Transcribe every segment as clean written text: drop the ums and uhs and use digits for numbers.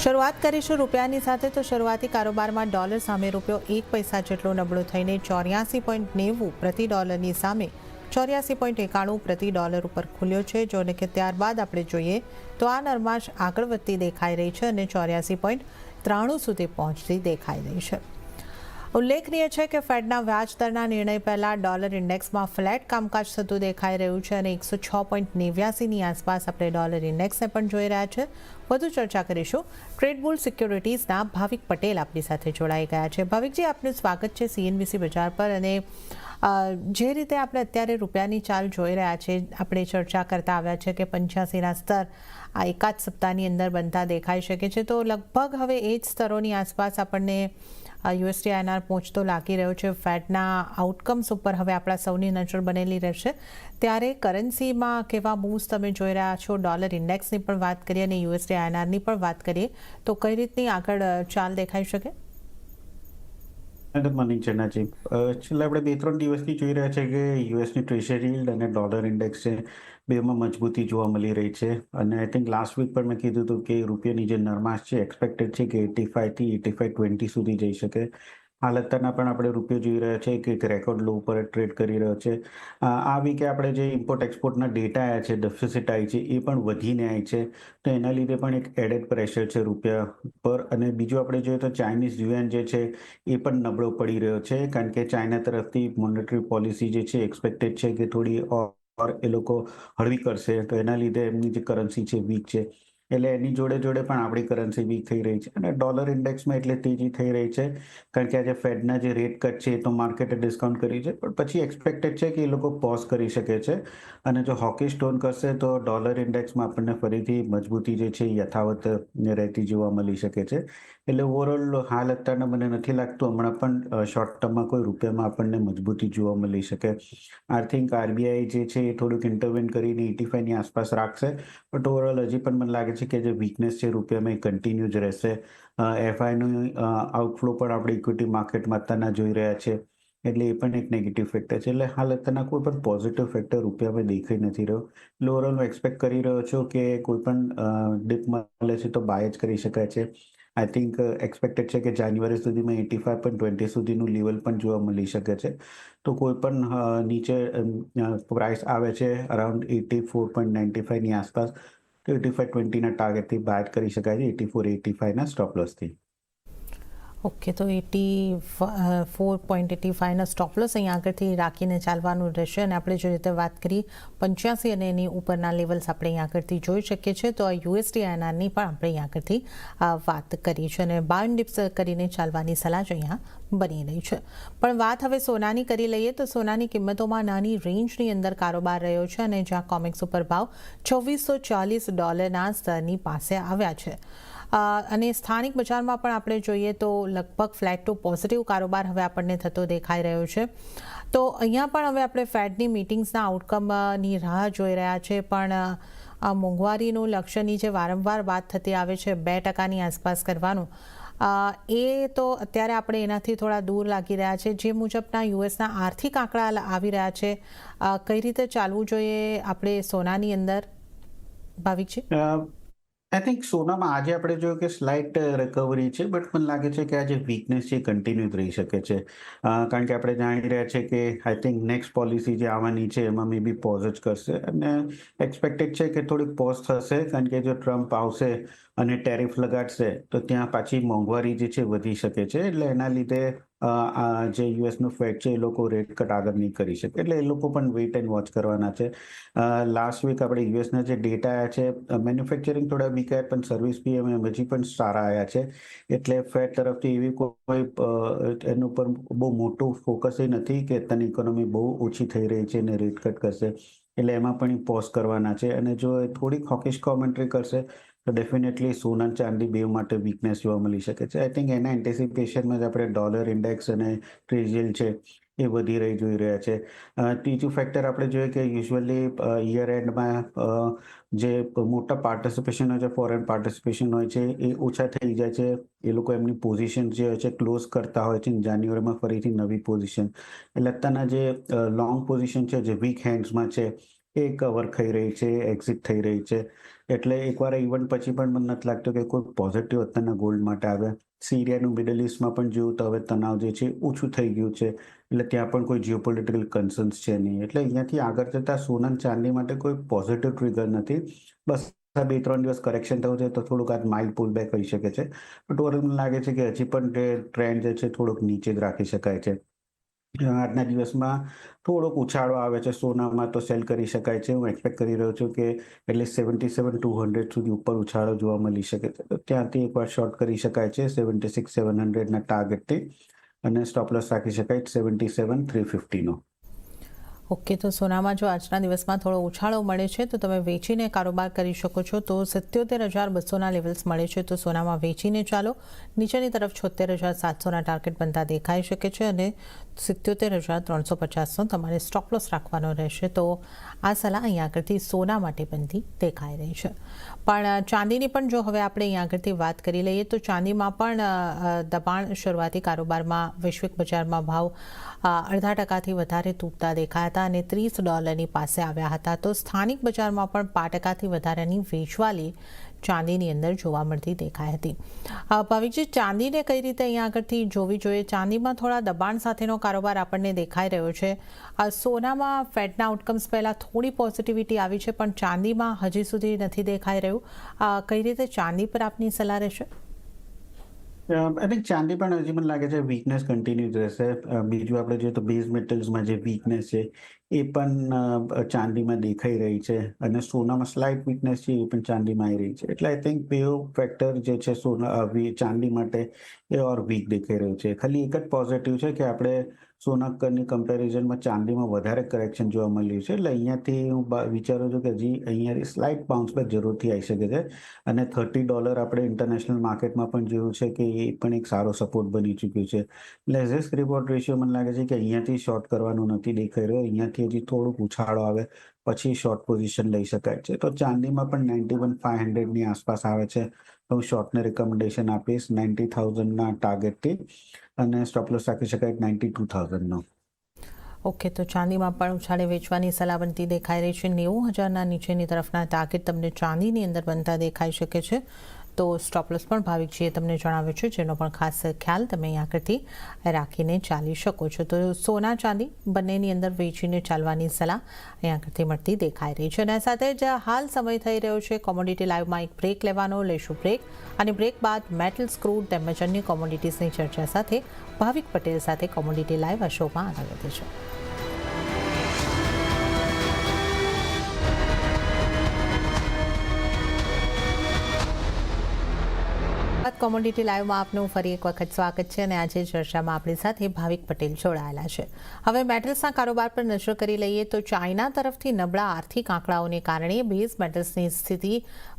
શરૂઆત કરીશું રૂપિયાની સાથે તો શરૂઆતી કારોબારમાં ડોલર સામે રૂપિયો 1 પૈસા જેટલો નબળો થઈને 84.90 પ્રતિ ડોલરની સામે 84.91 પ્રતિ ડોલર ઉપર ખુલ્યો છે। જોને કે ત્યારબાદ આપણે જોઈએ તો આ નરમાશ આગળ વધતી દેખાઈ રહી છે અને 84.93 સુધી પહોંચતી દેખાઈ રહી છે। ઉલ્લેખનીય છે કે ફેડના વ્યાજ દરના નિર્ણય પહેલા ડોલર ઇન્ડેક્સમાં ફ્લેટ કામકાજ થતું દેખાઈ રહ્યું છે અને 106.89ની આસપાસ આપણે ડોલર ઇન્ડેક્સને પણ જોઈ રહ્યા છે। વધુ ચર્ચા કરીશું। ટ્રેડ બુલ સિક્યોરિટીઝના ભાવિક પટેલ આપણી સાથે જોડાઈ ગયા છે। ભાવિકજી, આપનું સ્વાગત છે CNBC બજાર પર। અને જે રીતે આપણે અત્યારે રૂપિયાની ચાલ જોઈ રહ્યા છે, આપણે ચર્ચા કરતા આવ્યા છે કે 85ના સ્તર આ એકાદ સપ્તાહની અંદર બનતા દેખાઈ શકે છે, તો લગભગ હવે એ જ સ્તરોની આસપાસ આપણને USD/INR પહોંચતો લાગી રહ્યો છે। ફેડના આઉટકમ્સ ઉપર હવે આપણા સૌની નજર બનેલી રહેશે, ત્યારે કરન્સીમાં કેવા મૂવ્સ તમે જોઈ રહ્યા છો? ડોલર ઇન્ડેક્સની પણ વાત કરીએ અને USD/INRની પણ વાત કરીએ તો કઈ રીતની આગળ ચાલ દેખાઈ શકે? ગુડ મોર્નિંગ ચેન્નાજી। છેલ્લા આપણે 2-3 દિવસથી જોઈ રહ્યા છે કે યુએસની ટ્રેઝરી યીલ્ડ અને ડોલર ઇન્ડેક્સ છે બેમાં મજબૂતી જોવા મળી રહી છે। અને આઈ થિંક લાસ્ટ વીક પણ મેં કીધું હતું કે રૂપિયાની જે નરમાશ છે એક્સપેક્ટેડ છે કે 85 થી 85.20 સુધી જઈ શકે। હાલ અત્યારના પણ આપણે રૂપિયો જોઈ રહ્યા છે કે એક રેકોર્ડ લો ઉપર ટ્રેડ કરી રહ્યો છે। આ વીકે આપણે જે ઇમ્પોર્ટ એક્સપોર્ટના ડેટા આવ્યા છે, ડેફિસિટ આવી છે, એ પણ વધીને આવી છે, તો એના લીધે પણ એક એડેડ પ્રેશર છે રૂપિયા પર। અને બીજું આપણે જોઈએ તો ચાઇનીઝ યુએન જે છે એ પણ નબળો પડી રહ્યો છે, કારણ કે ચાઇના તરફથી મોનેટરી પોલિસી જે છે એક્સપેક્ટેડ છે કે થોડી એ લોકો હળવી કરશે, તો એના લીધે એમની જે કરન્સી છે વીક છે, એટલે એની જોડે જોડે પણ આપણી કરન્સી વીક થઈ રહી છે। અને ડોલર ઇન્ડેક્સમાં એટલે તેજી થઈ રહી છે કારણ કે આજે ફેડના જે રેટ કટ છે એ તો માર્કેટે ડિસ્કાઉન્ટ કરી છે, પણ પછી એક્સપેક્ટેડ છે કે એ લોકો પોઝ કરી શકે છે અને જો હોકી સ્ટોન કરશે તો ડોલર ઇન્ડેક્સમાં આપણને ફરીથી મજબૂતી જે છે યથાવત રહેતી જોવા મળી શકે છે। એટલે ઓવરઓલ હાલ અત્યારના મને નથી લાગતું હમણાં પણ શોર્ટ ટર્મમાં કોઈ રૂપિયામાં આપણને મજબૂતી જોવા મળી શકે। આઈ થિંક RBI જે છે એ થોડુંક ઇન્ટરવેન કરીને 85ની આસપાસ રાખશે, બટ ઓવરઓલ હજી પણ મને લાગે છે કે જે વીકનેસ છે રૂપિયામાં એ કન્ટિન્યુ જ રહેશે। FIનું આઉટફ્લો પણ આપણે ઇક્વિટી માર્કેટમાં અત્યારના જોઈ રહ્યા છે, એટલે એ પણ એક નેગેટિવ ફેક્ટર છે। એટલે હાલ અત્યારના કોઈ પણ પોઝિટિવ ફેક્ટર રૂપિયામાં દેખાઈ નથી રહ્યો। એટલે ઓવરઓલ હું એક્સપેક્ટ કરી રહ્યો છું કે કોઈ પણ ડીપ મળે છે તો બાય જ કરી શકાય છે। આઈ થિંક એક્સપેક્ટેડ છે કે જાન્યુઆરી સુધીમાં 85.20 સુધીનું લેવલ પણ જોવા મળી શકે છે, તો કોઈ પણ નીચે પ્રાઇસ આવે છે અરાઉન્ડ 84.95ની આસપાસ, તો 85.20ના ટાર્ગેટથી બાય કરી શકાય છે 84-85ના સ્ટોપ લોસથી। ઓકે, તો 84.85ના સ્ટોપ લોસ અહીંયા આગળથી રાખીને ચાલવાનું રહેશે। અને આપણે જે રીતે વાત કરી 85 અને એની ઉપરના લેવલ્સ આપણે અહીંયા આગળથી જોઈ શકીએ છીએ, તો આ USD/INRની પણ આપણે અહીંયા આગળથી વાત કરી છે અને બાય ડિપ્સ કરીને ચાલવાની સલાહ જ અહીંયા બની રહી છે। પણ વાત હવે સોનાની કરી લઈએ તો સોનાની કિંમતોમાં નાની રેન્જની અંદર કારોબાર રહ્યો છે અને જ્યાં કોમેક્સ ઉપર ભાવ $2640 સ્તરની પાસે આવ્યા છે અને સ્થાનિક બજારમાં પણ આપણે જોઈએ તો લગભગ ફ્લેટ ટુ પોઝિટિવ કારોબાર હવે આપણને થતો દેખાઈ રહ્યો છે। તો અહીંયા પણ હવે આપણે ફેડની મીટિંગ્સના આઉટકમની રાહ જોઈ રહ્યા છે, પણ આ મોંઘવારીનું લક્ષ્યની જે વારંવાર વાત થતી આવે છે 2%ની આસપાસ કરવાનું, એ તો અત્યારે આપણે એનાથી થોડા દૂર લાગી રહ્યા છે। જે મુજબના યુએસના આર્થિક આંકડા આવી રહ્યા છે, કઈ રીતે ચાલવું જોઈએ આપણે સોનાની અંદર, ભાવિકજી? આઈ થિંક સોનામાં આજે આપણે જોયું કે સ્લાઇટ રિકવરી છે, બટ મને લાગે છે કે આ જે વીકનેસ છે કન્ટિન્યુ રહી શકે છે, કારણ કે આપણે જાણી રહ્યા છે કે આઈ થિંક નેક્સ્ટ પોલિસી જે આવવાની છે એમાં મે બી પોઝ જ કરશે અને એક્સપેક્ટેડ છે કે થોડીક પોઝ થશે, કારણ કે જો ટ્રમ્પ આવશે અને ટેરિફ લગાડશે તો ત્યાં પાછી મોંઘવારી જે છે વધી શકે છે। એટલે એના લીધે આ જે યુએસનું ફેડ છે એ લોકો રેટ કટ આગળ નહીં કરી શકે, એટલે એ લોકો પણ વેઇટ એન્ડ વોચ કરવાના છે। લાસ્ટ વીક આપણે યુએસના જે ડેટા આવ્યા છે, મેન્યુફેક્ચરિંગ થોડા વીક આવ્યા પણ સર્વિસ PMI હજી પણ સારા આવ્યા છે, એટલે ફેડ તરફથી એવી કોઈ એનું પર બહુ મોટું ફોકસ એ નથી કે અત્યારની ઇકોનોમી બહુ ઓછી થઈ રહી છે અને રેટ કટ કરશે, એટલે એમાં પણ પોઝ કરવાના છે। અને જો થોડીક હોકિશ કોમેન્ટ્રી કરશે તો ડેફિનેટલી સોના ચાંદી બે માટે વીકનેસ જોવા મળી શકે છે। આઈ થિંક એના એન્ટિસિપેશનમાં જ આપણે ડોલર ઇન્ડેક્સ અને ટ્રેઝરી છે એ વધી રહી જોઈ રહ્યા છે। ત્રીજું ફેક્ટર આપણે જોઈએ કે યુઝ્યુઅલી યર એન્ડમાં જે મોટા પાર્ટિસિપેશન હોય છે, ફોરેન પાર્ટિસિપેશન હોય છે, એ ઓછા થઈ જાય છે। એ લોકો એમની પોઝિશન જે હોય છે ક્લોઝ કરતા હોય છે, જાન્યુઆરીમાં ફરીથી નવી પોઝિશન, એટલે અત્યારના જે લોંગ પોઝિશન છે જે વીક હેન્ડ્સમાં છે એ કવર થઈ રહી છે, એક્ઝિટ થઈ રહી છે। એટલે એકવાર આ ઇવેન્ટ પછી પણ મને નથી લાગતું કે કોઈ પોઝિટિવ અત્યારના ગોલ્ડ માટે આવે. સિરિયાનું મિડલ ઈસ્ટમાં પણ જોયું તો હવે તણાવ જે છે ઓછું થઈ ગયું છે. એટલે ત્યાં પણ કોઈ જીઓપોલિટિકલ કન્સર્ન્સ છે નહીં. એટલે અહીંયાથી આગળ જતા સોના અને ચાંદી માટે કોઈ પોઝિટિવ ટ્રિગર નથી. બસ આ 2-3 દિવસ કરેક્શન થયું છે તો થોડુંક આ માઇલ્ડ પુલ બેક હોઈ શકે છે. બટ ઓવરઓલ મને લાગે છે કે હજી પણ ટ્રેન્ડ જે છે થોડુંક નીચે જ રાખી શકાય છે. આજના દિવસમાં થોડોક ઉછાળો આવે છે સોનામાં તો સેલ કરી શકાય છે. હું એક્સપેક્ટ કરી રહ્યો છું કે એટલે 77,200 સુધી ઉપર ઉછાળો જોવા મળી શકે છે. તો ત્યાંથી એકવાર શોર્ટ કરી શકાય છે 76,700 ના ટાર્ગેટથી અને સ્ટોપ લોસ રાખી શકાય 77,350 નો. ઓકે, તો સોનામાં જો આજના દિવસમાં થોડો ઉછાળો મળે છે તો તમે વેચીને કારોબાર કરી શકો છો. તો 77,200ના લેવલ્સ મળે છે તો સોનામાં વેચીને ચાલો. નીચેની તરફ 76,700ના ટાર્ગેટ બનતા દેખાઈ શકે છે અને 77,350નો તમારે સ્ટોપ લોસ રાખવાનો રહેશે. તો આ સલાહ અહીંયા આગળથી સોના માટે બનતી દેખાઈ રહી છે. પણ ચાંદીની પણ જો હવે આપણે અહીંયા આગળથી વાત કરી લઈએ તો ચાંદીમાં પણ દબાણ શરૂઆતી કારોબારમાં વૈશ્વિક બજારમાં ભાવ 0.5% વધારે તૂટતા દેખાયા હતા અને $30 પાસે આવ્યા હતા. તો સ્થાનિક બજારમાં પણ 5% વધારાની વેચવાલી ચાંદીની અંદર જોવા મળતી દેખાઈ હતી. ભાવિકજી, ચાંદીને કઈ રીતે અહીંયા આગળથી જોવી જોઈએ? ચાંદીમાં થોડા દબાણ સાથેનો કારોબાર આપણને દેખાઈ રહ્યો છે. સોનામાં ફેડના આઉટકમ્સ પહેલાં થોડી પોઝિટિવિટી આવી છે પણ ચાંદીમાં હજી સુધી નથી દેખાઈ રહ્યું. કઈ રીતે ચાંદી પર આપની સલાહ રહેશે? આઈ થિંક ચાંદી પણ હજી મને લાગે છે વીકનેસ કન્ટિન્યુ રહેશે. બીજું આપણે જોઈએ તો બેઝ મેટલ્સમાં જે વીકનેસ છે એ પણ ચાંદીમાં દેખાઈ રહી છે અને સોનામાં સ્લાઇટ વીકનેસ છે એ પણ ચાંદીમાં આવી રહી છે. એટલે આઈ થિંક બે ફેક્ટર જે છે ચાંદી માટે એ ઓર વીક દેખાઈ રહ્યું છે. ખાલી એક જ પોઝિટિવ છે કે આપણે સોનાની કમ્પેરિઝનમાં ચાંદીમાં વધારે કરેક્શન જોવા મળ્યું છે. એટલે અહીંયાથી હું વિચારું છું કે હજી અહીંયાથી સ્લાઇટ બાઉન્સ બેક જરૂરથી આવી શકે છે અને $30 આપણે ઇન્ટરનેશનલ માર્કેટમાં પણ જોયું છે કે એ પણ એક સારો સપોર્ટ બની ચૂક્યું છે. એટલે રિસ્ક રિવોર્ડ રેશિયો મને લાગે છે કે અહીંયાથી શોર્ટ કરવાનું નથી દેખાઈ રહ્યો. અહીંયાથી હજી થોડુંક ઉછાળો આવે પછી શોર્ટ પોઝિશન લઈ શકાય છે. તો ચાંદીમાં પણ 91,500ની આસપાસ આવે છે. તો હું શોર્ટને રિકમેન્ડેશન આપીશ 90,000ના ટાર્ગેટથી અને સ્ટોપ લોસ રાખી શકાય 92,000નો. ઓકે, તો ચાંદીમાં પણ ઉછાળે વેચવાની સલાહ બનતી દેખાઈ રહી છે. 90,000ના નીચેની તરફના ટાર્ગેટ તમને ચાંદીની અંદર બનતા દેખાઈ શકે છે. તો સ્ટોપ લોસ પણ ભાવિકજીએ તમને જણાવ્યો છે જેનો પણ ખાસ ખ્યાલ તમે અહીં આગળથી રાખીને ચાલી શકો છો. તો સોના ચાંદી બંનેની અંદર વેચીને ચાલવાની સલાહ અહીં આગળથી મળતી દેખાઈ રહી છે. અને સાથે જ હાલ સમય થઈ રહ્યો છે કોમોડિટી લાઈવમાં એક બ્રેક લેવાનો. લેશું બ્રેક અને બ્રેક બાદ મેટલ્સ, ક્રૂડ તેમજ અન્ય કોમોડિટીઝની ચર્ચા સાથે ભાવિક પટેલ સાથે કોમોડિટી લાઈવ આ શોમાં આગળ વધે છે. કોમોડિટી લાઈવમાં આપનું ફરી એક વખત સ્વાગત છે અને આજે ચર્ચામાં આપણી સાથે ભાવિક પટેલ જોડાયેલા છે. હવે મેટલ્સના કારોબાર પર નજર કરી લઈએ તો ચાઇના તરફથી નબળા આર્થિક આંકડાઓને કારણે બેઝ મેટલ્સની સ્થિતિ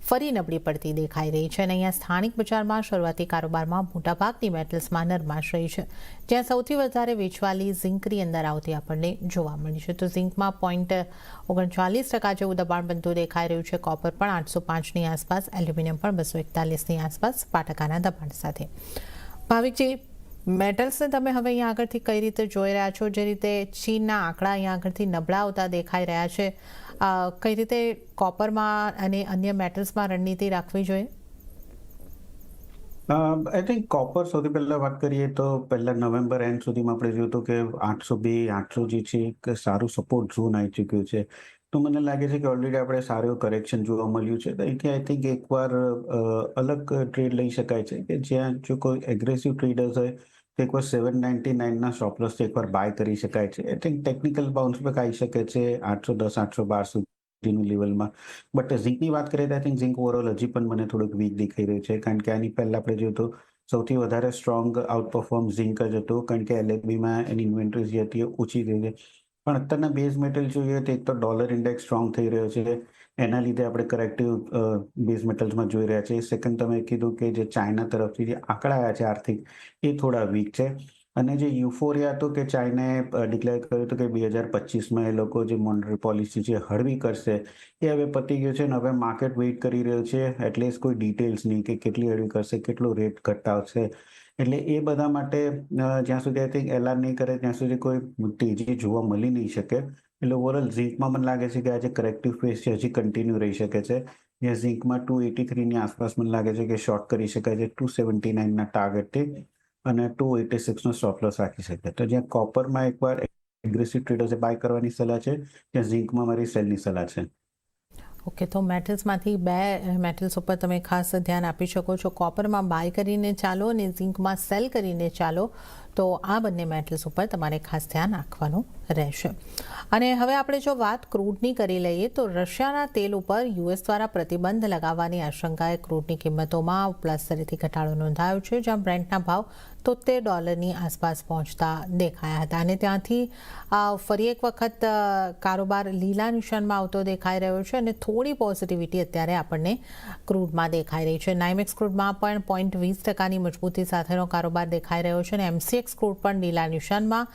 ફરી નબળી પડતી દેખાઈ રહી છે અને અહીંયા સ્થાનિક બજારમાં શરૂઆતી કારોબારમાં મોટાભાગની મેટલ્સમાં નરમાશ રહી છે. જ્યાં સૌથી વધારે વેચવાલી ઝિંકની અંદર આવતી આપણને જોવા મળી છે. તો ઝિંકમાં 0.39% જેવું દબાણ બનતું દેખાઈ રહ્યું છે. કોપર પણ 805ની આસપાસ, એલ્યુમિનિયમ પણ 241ની આસપાસ 5%ના દબાણ સાથે. ભાવિકજી, મેટલ્સને તમે હવે અહીંયા આગળથી કઈ રીતે જોઈ રહ્યા છો? જે રીતે ચીનના આંકડા અહીંયા આગળથી નબળા આવતા દેખાઈ રહ્યા છે, કઈ રીતે કોપરમાં અને અન્ય મેટલ્સમાં રણનીતિ રાખવી જોઈએ? આઈ થિંક કોપર સૌથી પહેલા વાત કરીએ તો પહેલા નવેમ્બર એન્ડ સુધીમાં આપણે જોયું કે 802-800 જે છે એક સારું સપોર્ટ ઝોન આવી ચૂક્યું છે. તો મને લાગે છે કે ઓલરેડી આપણે સારું કરેક્શન જોવા મળ્યું છે. તો અહીંથી આઈ થિંક એકવાર અલગ ટ્રેડ લઈ શકાય છે કે જ્યાં જો કોઈ એગ્રેસિવ ટ્રેડર્સ હોય તો એકવાર 799ના સ્ટોપ લોસ એકવાર બાય કરી શકાય છે. I think technical bounce back આવી શકે છે 810-812 સુધીનું લેવલમાં. બટ ઝિંકની વાત કરીએ તો આઈ થિંક ઝિંક ઓવરઓલ હજી પણ મને થોડુંક વીક દેખાઈ રહ્યું છે કારણ કે આની પહેલા આપણે જોયું તો સૌથી વધારે સ્ટ્રોંગ આઉટપરફોર્મ ઝિંક જ હતું કારણ કે LHBમાં એની ઇન્વેન્ટરી જે હતી એ ઓછી થઈ ગઈ. પણ અત્યારના બેઝ મેટલ જોઈએ તો એક તો ડોલર ઇન્ડેક્સ સ્ટ્રોંગ થઈ રહ્યો છે. એના લીધે આપણે કરેક્ટિવ બેઝ મેટલ્સમાં જોઈ રહ્યા છીએ. સેકન્ડ તમે કીધું કે જે ચાઇના તરફથી જે આંકડા આવ્યા છે આર્થિક એ થોડા વીક છે. અને જે યુફોરિયા હતું કે ચાઇનાએ ડિક્લેર કર્યું હતું કે 2025માં એ લોકો જે મોનેટરી પોલિસી છે હળવી કરશે એ હવે પતી ગયું છે અને હવે માર્કેટ વેઇટ કરી રહ્યું છે એટલીસ્ટ કોઈ ડિટેલ્સ નહીં કે કેટલી હળવી કરશે, કેટલો રેટ ઘટાડશે. એટલે એ બધા માટે જ્યાં સુધી આઈ થિંક એલાન નહીં કરે ત્યાં સુધી કોઈ તેજી જોવા મળી નહીં શકે. એટલે ઓવરઓલ ઝીંકમાં મને લાગે છે કે આજે કરેક્ટિવ ફેઝ છે હજી કન્ટિન્યુ રહી શકે છે. જ્યાં ઝીંકમાં 283ની આસપાસ મને લાગે છે કે શોર્ટ કરી શકાય છે 279ના ટાર્ગેટથી અને 286નો સ્ટોપ લોસ રાખી શકે. તો જ્યાં કોપરમાં એકવાર એગ્રેસિવ ટ્રેડર્સે બાય કરવાની સલાહ છે, ત્યાં ઝીંકમાં મારી સેલની સલાહ છે. ઓકે, તો મેટલ્સમાંથી બે મેટલ્સ ઉપર તમે ખાસ ધ્યાન આપી શકો છો. કોપરમાં બાય કરીને ચાલો અને ઝિંકમાં સેલ કરીને ચાલો, તો આ બંને મેટલ્સ ઉપર તમારે ખાસ ધ્યાન રાખવાનું રહેશે. અને હવે આપણે જો વાત ક્રૂડની કરી લઈએ તો રશિયાના તેલ ઉપર યુએસ દ્વારા પ્રતિબંધ લગાવવાની આશંકાએ ક્રૂડની કિંમતોમાં ઉપલા સ્તરેથી ઘટાડો નોંધાયો છે, જ્યાં બ્રેન્ટના ભાવ $73 આસપાસ પહોંચતા દેખાયા હતા અને ત્યાંથી ફરી એક વખત કારોબાર લીલા નિશાનમાં આવતો દેખાઈ રહ્યો છે અને થોડી પોઝિટિવિટી અત્યારે આપણને ક્રૂડમાં દેખાઈ રહી છે. નાઇમેક્સ ક્રૂડમાં પણ 0.20%ની મજબૂતી સાથેનો કારોબાર દેખાઈ રહ્યો છે અને એમસીએક્સ ક્રૂડ પણ લીલા નિશાનમાં,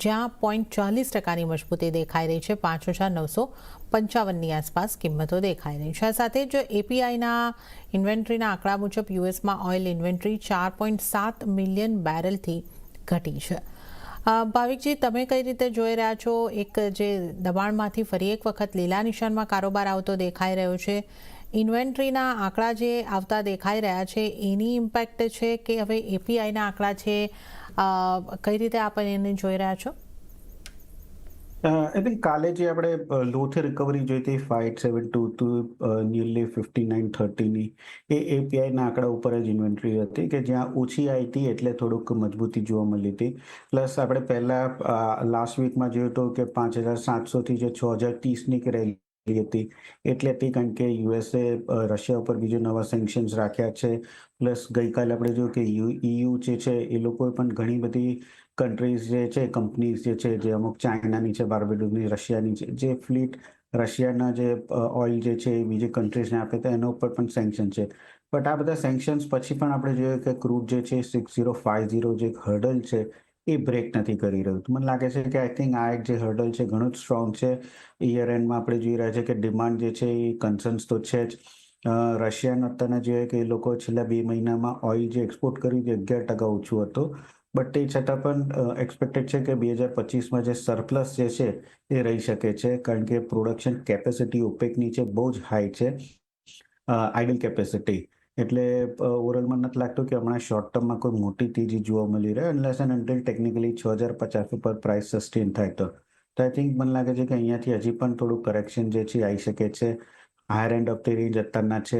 જ્યાં 0.40%ની મજબૂતી દેખાઈ રહી છે. 5,955ની આસપાસ કિંમતો દેખાઈ રહી છે. આ સાથે જ એપીઆઈના ઇન્વેન્ટરીના આંકડા મુજબ યુએસમાં ઓઇલ ઇન્વેન્ટરી 4.7 મિલિયન બેરલથી ઘટી છે. ભાવિકજી, તમે કઈ રીતે જોઈ રહ્યા છો? એક જે દબાણમાંથી ફરી એક વખત લીલા નિશાનમાં કારોબાર આવતો દેખાઈ રહ્યો છે, ઇન્વેન્ટરીના આંકડા જે આવતા દેખાઈ રહ્યા છે એની ઇમ્પેક્ટ છે કે હવે એપીઆઈના આંકડા છે, કઈ રીતે આપ એને જોઈ રહ્યા છો? આઈ થિંક કાલે જે આપણે લોથી રિકવરી જોઈ હતી 572 ટુ નિયરલી 5930ની, એ એપીઆઈના આંકડા ઉપર જ ઇન્વેન્ટરી હતી કે જ્યાં ઓછી આવી હતી એટલે થોડુંક મજબૂતી જોવા મળી હતી. પ્લસ આપણે પહેલા લાસ્ટ વીકમાં જોયું હતું કે 5700થી જે 6030ની રેલી હતી એટલે હતી, કારણ કે યુએસએ રશિયા ઉપર બીજો નવા સેન્કશન્સ રાખ્યા છે. પ્લસ ગઈકાલે આપણે જોયું કે EU જે છે એ લોકોએ પણ ઘણી બધી કન્ટ્રીઝ જે છે, કંપનીઝ જે છે, જે અમુક ચાઇનાની છે, બાર્બેડોસની, રશિયાની છે, જે ફ્લીટ રશિયાના જે ઓઇલ જે છે એ બીજી કન્ટ્રીઝને આપે તો એના ઉપર પણ સેન્કશન છે. બટ આ બધા સેન્કશન્સ પછી પણ આપણે જોઈએ કે ક્રૂડ જે છે 6050 જે હર્ડલ છે એ બ્રેક નથી કરી રહ્યું. મને લાગે છે કે આઈ થિંક આ એક જે હર્ડલ છે ઘણું જ સ્ટ્રોંગ છે. યર એન્ડમાં આપણે જોઈ રહ્યા છે કે ડિમાન્ડ જે છે એ કન્સર્ન્સ તો છે જ. રશિયાનો અત્યારના જોઈએ કે એ લોકો છેલ્લા 2 મહિનામાં ઓઇલ જે એક્સપોર્ટ કર્યું તે 11% ઓછું હતું. બટ તે છતાં પણ એક્સપેક્ટેડ છે કે 2025માં જે સરપ્લસ જે છે એ રહી શકે છે, કારણ કે પ્રોડક્શન કેપેસિટી ઓપેકની છે બહુ જ હાઈ છે, આઇડલ કેપેસિટી. એટલે ઓવરઓલ મને નથી લાગતું કે હમણાં શોર્ટ ટર્મમાં કોઈ મોટી તેજી જોવા મળી રહે, અનલેસ એન્ડ અન્ટિલ ટેકનિકલી 6050 ઉપર પ્રાઇસ સસ્ટેન થાય તો. તો આઈ થિંક મને લાગે છે કે અહીંયાથી હજી પણ થોડું કરેક્શન જે છે આવી શકે છે. Higher end of the range અત્યારના છે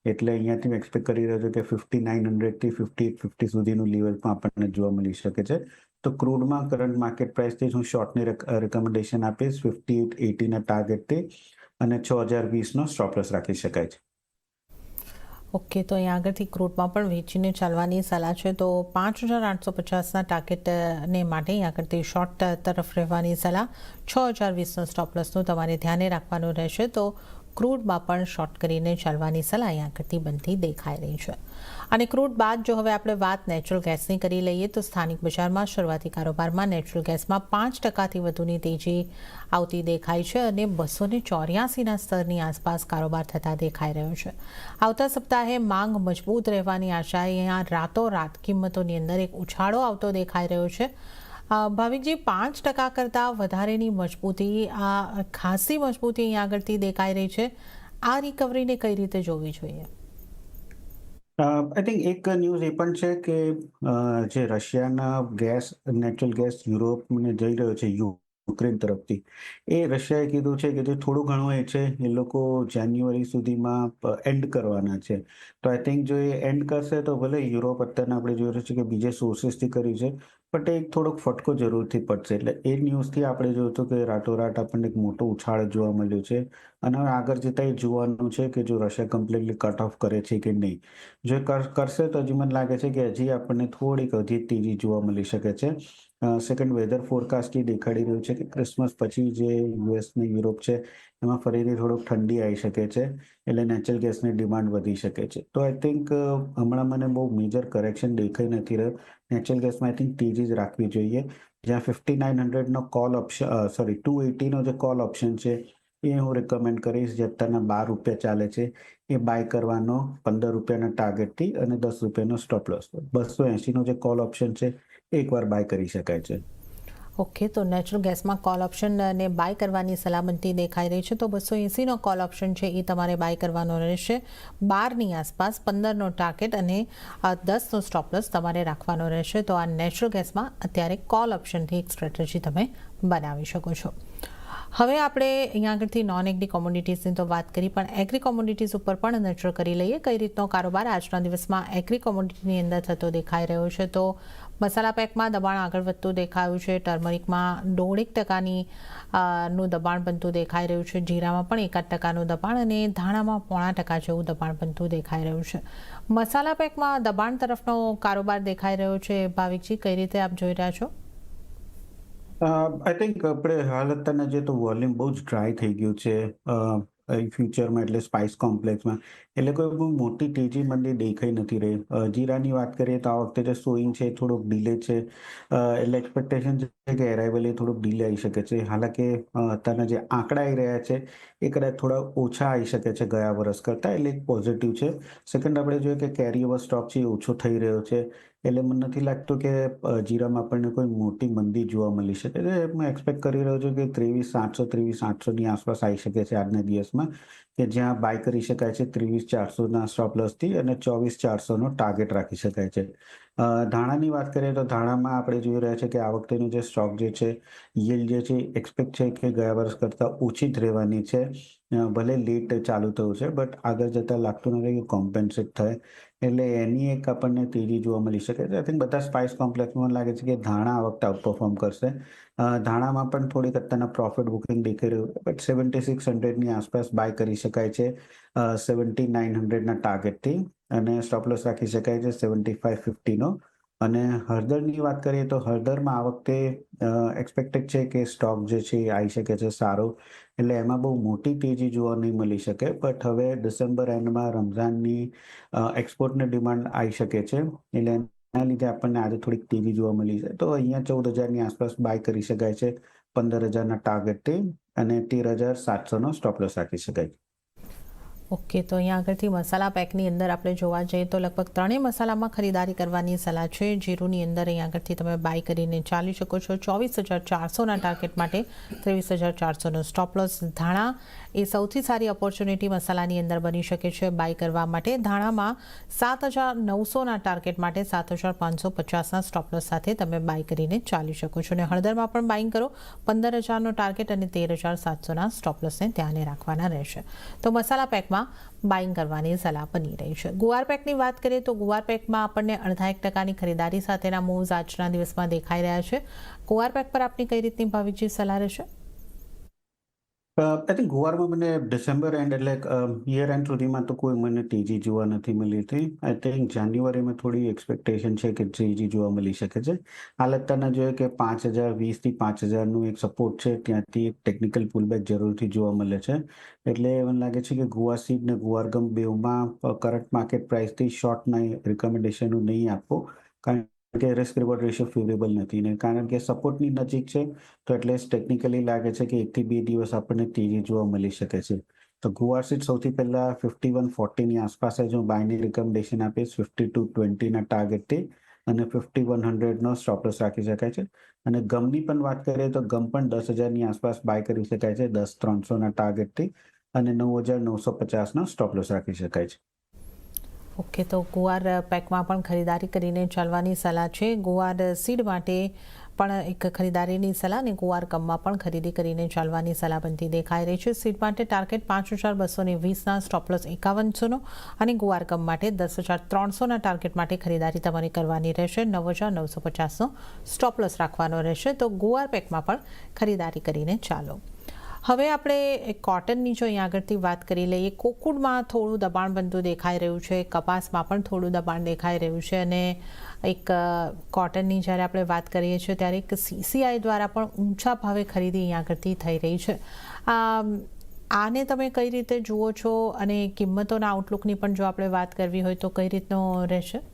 એટલે અહીંયાથી હું એક્સપેક્ટ કરી રહ્યો છું કે 5900થી 5850 સુધીનું લેવલ પણ આપણને જોવા મળી શકે છે. તો ક્રૂડમાં કરંટ માર્કેટ પ્રાઇસથી હું શોર્ટની રેકમેન્ડેશન આપીશ 5880ના ટાર્ગેટથી અને 6020નો સ્ટોપ લોસ રાખી શકાય છે. ઓકે, તો અહીંયા આગળથી ક્રૂડમાં પણ વેચીને ચાલવાની સલાહ છે. તો 5850ના ટાર્ગેટને માટે અહીં આગળથી શોર્ટ તરફ રહેવાની સલાહ, 6020નો સ્ટોપ લોસનું તમારે ધ્યાને રાખવાનું રહેશે. તો ક્રૂડમાં પણ શોર્ટ કરીને ચાલવાની સલાહ અહીં આગળથી બનતી દેખાઈ રહી છે. અને ક્રૂડ બાદ જો હવે આપણે વાત નેચરલ ગેસની કરી લઈએ તો સ્થાનિક બજારમાં શરૂઆતી કારોબારમાં નેચરલ ગેસમાં 5%થી વધુની તેજી આવતી દેખાય છે અને 284ના સ્તરની આસપાસ કારોબાર થતા દેખાઈ રહ્યો છે. આવતા સપ્તાહે માંગ મજબૂત રહેવાની આશાએ અહીંયા રાતોરાત કિંમતોની અંદર એક ઉછાળો આવતો દેખાઈ રહ્યો છે. ભાવિકજી, 5% કરતાં વધારેની મજબૂતી, આ ખાસી મજબૂતી અહીંયા આગળથી દેખાઈ રહી છે. આ રિકવરીને કઈ રીતે જોવી જોઈએ? આઈ થિંક એક ન્યૂઝ એ પણ છે કે જે રશિયાના ગેસ, નેચરલ ગેસ યુરોપને જઈ રહ્યો છે યુક્રેન તરફથી, એ રશિયાએ કીધું છે કે જે થોડું ઘણું એ છે એ લોકો જાન્યુઆરી સુધીમાં એન્ડ કરવાના છે. તો આઈ થિંક જો એ એન્ડ કરશે તો ભલે યુરોપ અત્યારના આપણે જોઈ રહ્યું છે કે બીજે સોર્સિસથી કરી છે, બટ એ થોડોક ફટકો જરૂરથી પડશે. એટલે એ ન્યૂઝથી આપણે જોયું હતું કે રાતોરાત આપણને એક મોટો ઉછાળ જોવા મળ્યો છે અને હવે આગળ જતા એ જોવાનું છે કે જો રશિયા કમ્પ્લીટલી કટ ઓફ કરે છે કે નહીં. જો કરશે તો હજી મને લાગે છે કે હજી આપણને થોડીક હજી તેજી જોવા મળી શકે છે. સેકન્ડ, વેધર ફોરકાસ્ટ દેખાડી રહ્યું છે કે ક્રિસમસ પછી જે યુએસ ને યુરોપ છે એમાં ફરીથી થોડુંક ઠંડી આવી શકે છે, એટલે નેચરલ ગેસની ડિમાન્ડ વધી શકે છે. તો આઈ થિંક હમણાં મને બહુ મેજર કરેક્શન દેખાઈ નથી રહ્યો. નેચરલ ગેસમાં આઈ થિંક તેજી જ રાખવી જોઈએ. જ્યાં 5900નો કોલ ઓપ્શન, 280નો જે કોલ ઓપ્શન છે એ હું રિકમેન્ડ કરીશ, જે અત્યારના ₹12 ચાલે છે. એ બાય કરવાનો ₹15ના ટાર્ગેટથી અને ₹10નો સ્ટોપ લોસ. 280નો જે કોલ ઓપ્શન છે એકવાર બાય કરી શકાય છે. ઓકે, તો નેચરલ ગેસમાં કોલ ઓપ્શનને બાય કરવાની સલાહ બનતી દેખાઈ રહી છે. તો 280નો કોલ ઓપ્શન છે એ તમારે બાય કરવાનો રહેશે. 12ની આસપાસ, 15નો ટાર્ગેટ અને 10નો સ્ટોપ લોસ તમારે રાખવાનો રહેશે. તો આ નેચરલ ગેસમાં અત્યારે કોલ ઓપ્શનથી એક સ્ટ્રેટેજી તમે બનાવી શકો છો. હવે આપણે અહીંયા આગળથી નોન એગ્રી કોમોડિટીઝની તો વાત કરી, પણ એગ્રી કોમોડિટીઝ ઉપર પણ નજર કરી લઈએ કઈ રીતનો કારોબાર આજના દિવસમાં એગ્રી કોમોડિટીની અંદર થતો દેખાઈ રહ્યો છે. તો મસાલા પેકમાં દબાણ આગળ વધતું દેખાયું છે. ટર્મરિકમાં 1.5% નું દબાણ બનતું દેખાઈ રહ્યું છે. જીરામાં પણ 1% દબાણ અને ધાણામાં 0.5% જેવું દબાણ બનતું દેખાઈ રહ્યું છે. મસાલા પેકમાં દબાણ તરફનો કારોબાર દેખાઈ રહ્યો છે. ભાવિકજી, કઈ રીતે આપ જોઈ રહ્યા છો? આઈ થિંક આપણે હાલ અત્યારના જે તો વોલ્યુમ બહુ જ ડ્રાય થઈ ગયું છે ફ્યુચરમાં, એટલે સ્પાઇસ કોમ્પ્લેક્સમાં, એટલે કોઈ બહુ મોટી તેજી મંદી દેખાઈ નથી રહી. જીરાની વાત કરીએ તો આ વખતે જે સોઈંગ છે એ થોડુંક ડીલે છે, એટલે એક્સપેક્ટેશન છે કે એરાઇવલ એ થોડુંક ડીલે આવી શકે છે. હાલાકે અત્યારના જે આંકડા આવી રહ્યા છે એ કદાચ થોડા ઓછા આવી શકે છે ગયા વર્ષ કરતાં, એટલે એક પોઝિટિવ છે. સેકન્ડ, આપણે જોઈએ કે કેરી ઓવર સ્ટોક છે એ ઓછો થઈ રહ્યો છે, એટલે મને નથી લાગતું કે જીરામાં આપણને કોઈ મોટી મંદી જોવા મળી શકે છે. હું એક્સપેક્ટ કરી રહ્યો છું કે 23,700 23,800ની આસપાસ આવી શકે છે આજના દિવસમાં, કે જ્યાં બાય કરી શકાય છે 23,400ના સ્ટોપ લોસથી અને 24,400નો ટાર્ગેટ રાખી શકાય છે. ધાણાની વાત કરીએ તો ધાણામાં આપણે જોઈ રહ્યા છે કે આ વખતેનો જે સ્ટોક જે છે, yield જે છે, એક્સપેક્ટ છે કે ગયા વર્ષ કરતાં ઓછી જ રહેવાની છે. ભલે લેટ ચાલુ થયું છે, બટ આગળ જતાં લાગતું નથી કે કોમ્પેન્સેટ થાય, એટલે એની એક આપણને તેજી જોવા મળી શકે છે. આઈ થિંક બધા સ્પાઇસ કોમ્પ્લેક્સમાં લાગે છે કે ધાણા આ વખતે આઉટપરફોર્મ કરશે. ધાણામાં પણ થોડીક અત્યારના પ્રોફિટ બુકિંગ દેખાઈ રહ્યું છે, બટ 7600ની આસપાસ બાય કરી શકાય છે 7900ના ટાર્ગેટથી, અને સ્ટોપ લોસ રાખી શકાય છે 7550નો. અને હળદરની વાત કરીએ તો હળદરમાં આ વખતે એક્સપેક્ટેડ છે કે સ્ટોક જે છે એ આવી શકે છે સારો, એટલે એમાં બહુ મોટી તેજી જોવા નહીં મળી શકે. બટ હવે ડિસેમ્બર એન્ડમાં રમઝાનની એક્સપોર્ટની ડિમાન્ડ આવી શકે છે, એટલે એના લીધે આપણને આજે થોડીક તેજી જોવા મળી છે. તો અહીંયા 14,000ની આસપાસ બાય કરી શકાય છે 15,000ના ટાર્ગેટથી, અને 13,700નો સ્ટોપ લોસ રાખી શકાય છે. ઓકે, તો અહીંયા આગળથી મસાલા પેકની અંદર આપણે જોવા જઈએ તો લગભગ ત્રણેય મસાલામાં ખરીદારી કરવાની સલાહ છે. જીરુની અંદર અહીંયા આગળથી તમે બાય કરીને ચાલી શકો છો 24,400ના ટાર્ગેટ માટે, 23,400નો સ્ટોપ લોસ. ધાણા એ સૌથી સારી ઓપોર્ચ્યુનિટી મસાલાની અંદર બની શકે છે બાય કરવા માટે. ધાણામાં 7,900ના ટાર્ગેટ માટે 7,550ના સ્ટોપ લોસ સાથે તમે બાય કરીને ચાલી શકો છો. અને હળદરમાં પણ બાઇંગ કરો, 15,000નો ટાર્ગેટ અને 13,700ના સ્ટોપ લોસને ધ્યાને રાખવાના રહેશે. તો મસાલા પેકમાં બાઇંગ કરવાની સલાહ બની રહી છે. ગુવાર પેકની વાત કરીએ તો ગુવાર પેકમાં આપણને 0.5%ની ખરીદારી સાથેના મૂવ્સ આજના દિવસમાં દેખાઈ રહ્યા છે. ગુવાર પેક પર આપની કઈ રીતની ભાવિકજી સલાહ રહેશે? આઈ થિંક ગુવારમાં મને ડિસેમ્બર એન્ડ એટલે યર એન્ડ સુધીમાં તો કોઈ મને તેજી જોવા નથી મળી હતી. આઈ થિંક જાન્યુઆરીમાં થોડી એક્સપેક્ટેશન છે કે તેજી જોવા મળી શકે છે. હાલ અત્યારના જોઈએ કે 5,020થી 5,000નું એક સપોર્ટ છે, ત્યાંથી એક ટેકનિકલ પુલબેક જરૂરથી જોવા મળે છે. એટલે મને લાગે છે કે ગુવાર સીડ ને ગુવાર ગમ બેવમાં કરંટ માર્કેટ પ્રાઇસથી શોર્ટના રિકમેન્ડેશન નહીં આપો, કારણ કે રિસ્ક રિવોર્ડ રેશિયો ફેવરેબલ નથી, ને કારણ કે સપોર્ટની નજીક છે, તો એટલે ટેકનિકલી લાગે છે કે 1 થી 2 દિવસ આપણને તેજી જોવા મળી શકે છે. તો ગુવાર સીડ સૌથી પહેલા 5140ની આસપાસ જ હું બાયની રિકમેન્ડેશન આપીશ 5220ના ટાર્ગેટથી, અને 5100નો સ્ટોપ લોસ રાખી શકાય છે. અને ગમની પણ વાત કરીએ તો ગમ પણ 10,000ની આસપાસ બાય કરી શકાય છે 10,300ના ટાર્ગેટથી, અને 9,950નો સ્ટોપ લોસ રાખી શકાય છે. ઓકે, તો ગુવાર પેકમાં પણ ખરીદારી કરીને ચાલવાની સલાહ છે. ગુવાર સીડ માટે પણ એક ખરીદારીની સલાહ, અને ગુવાર કમમાં પણ ખરીદી કરીને ચાલવાની સલાહ બનતી દેખાઈ રહી છે. સીડ માટે ટાર્ગેટ 5,220ના, સ્ટોપ લોસ 5100નો, અને ગુવાર કમ માટે 10,300ના ટાર્ગેટ માટે ખરીદારી તમારે કરવાની રહેશે. 9,950નો સ્ટોપ લોસ રાખવાનો રહેશે. તો ગુવાર પેકમાં પણ ખરીદારી કરીને ચાલો. હવે આપણે કોટનની જો અહીંયા આગળથી વાત કરી લઈએ, કોકુડમાં થોડું દબાણ બનતું દેખાઈ રહ્યું છે, કપાસમાં પણ થોડું દબાણ દેખાઈ રહ્યું છે, અને એક કોટનની જ્યારે આપણે વાત કરીએ છીએ ત્યારે એક CCI દ્વારા પણ ઊંચા ભાવે ખરીદી અહીંયા આગળથી થઈ રહી છે. આને તમે કઈ રીતે જુઓ છો, અને કિંમતોના આઉટલુકની પણ જો આપણે વાત કરવી હોય તો કઈ રીતનો રહેશે?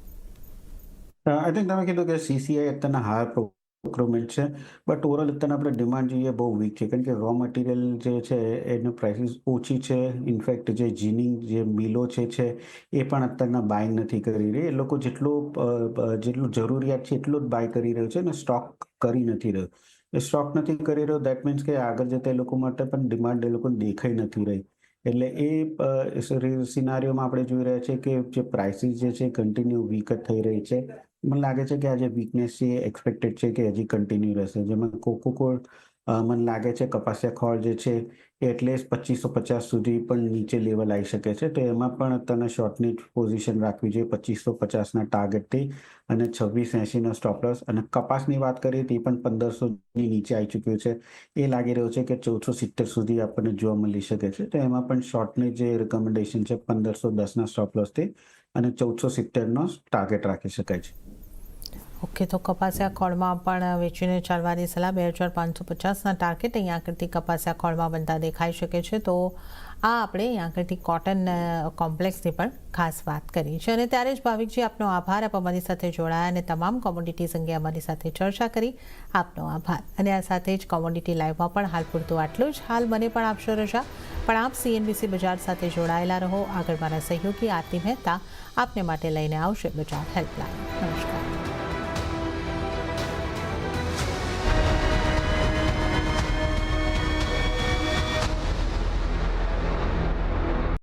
આઈ થિંક તમે કીધું કે CCI અત્યારના હાયર પ્રોક્યુરમેન્ટ છે, બટ ઓવરઓલ અત્યારના આપણે ડિમાન્ડ જોઈએ બહુ વીક છે, કારણ કે રો મટીરિયલ જે છે એની પ્રાઇસીસ ઓછી છે. ઇનફેક્ટ જે જીનિંગ જે મિલો છે એ પણ અત્યારના બાઇંગ નથી કરી રહી. એ લોકો જેટલું જરૂરિયાત છે એટલું જ બાય કરી રહ્યું છે, અને સ્ટોક કરી નથી રહ્યું. સ્ટોક નથી કરી રહ્યો દેટ મીન્સ કે આગળ જતા એ લોકો માટે પણ ડિમાન્ડ એ લોકોને દેખાઈ નથી રહી. એટલે એ સિનારીઓમાં આપણે જોઈ રહ્યા છીએ કે જે પ્રાઇસીસ જે છે કન્ટિન્યુ વીક જ થઈ રહી છે. મને લાગે છે કે આ જે વીકનેસ છે એ એક્સપેક્ટેડ છે કે હજી કન્ટિન્યુ રહેશે. જેમાં કોકોકોલ મને લાગે છે કપાસિયા ખોળ જે છે એ એટલીસ્ટ 2550 સુધી પણ નીચે લેવલ આવી શકે છે. તો એમાં પણ તને શોર્ટની પોઝિશન રાખવી જોઈએ 2550ના ટાર્ગેટથી અને 2680નો સ્ટોપ લોસ. અને કપાસની વાત કરીએ તો એ પણ 1500ની નીચે આવી ચૂક્યું છે. એ લાગી રહ્યું છે કે 1470 સુધી આપણને જોવા મળી શકે છે. તો એમાં પણ શોર્ટની જે રિકમેન્ડેશન છે 1510ના સ્ટોપ લોસથી અને 1470નો ટાર્ગેટ રાખી શકાય છે. ઓકે, તો કપાસિયા ખોળમાં પણ વેચીને ચાલવાની સલાહ. 2550ના ટાર્ગેટ અહીંયા આગળથી કપાસિયા ખોળમાં બનતા દેખાઈ શકે છે. તો આ આપણે અહીંયા આગળથી કોટન કોમ્પ્લેક્સની પણ ખાસ વાત કરી છે. અને ત્યારે જ ભાવિકજી, આપનો આભાર. આપ અમારી સાથે જોડાયા અને તમામ કોમોડિટીઝ અંગે અમારી સાથે ચર્ચા કરી. આપનો આભાર. અને આ સાથે જ કોમોડિટી લાઈવમાં પણ હાલ પૂરતું આટલું જ. હાલ મને પણ આપશો રજા, પણ આપ CNBC બજાર સાથે જોડાયેલા રહો. આગળ મારા સહયોગી આરતી મહેતા આપને માટે લઈને આવશે બજાર હેલ્પલાઇન. નમસ્કાર.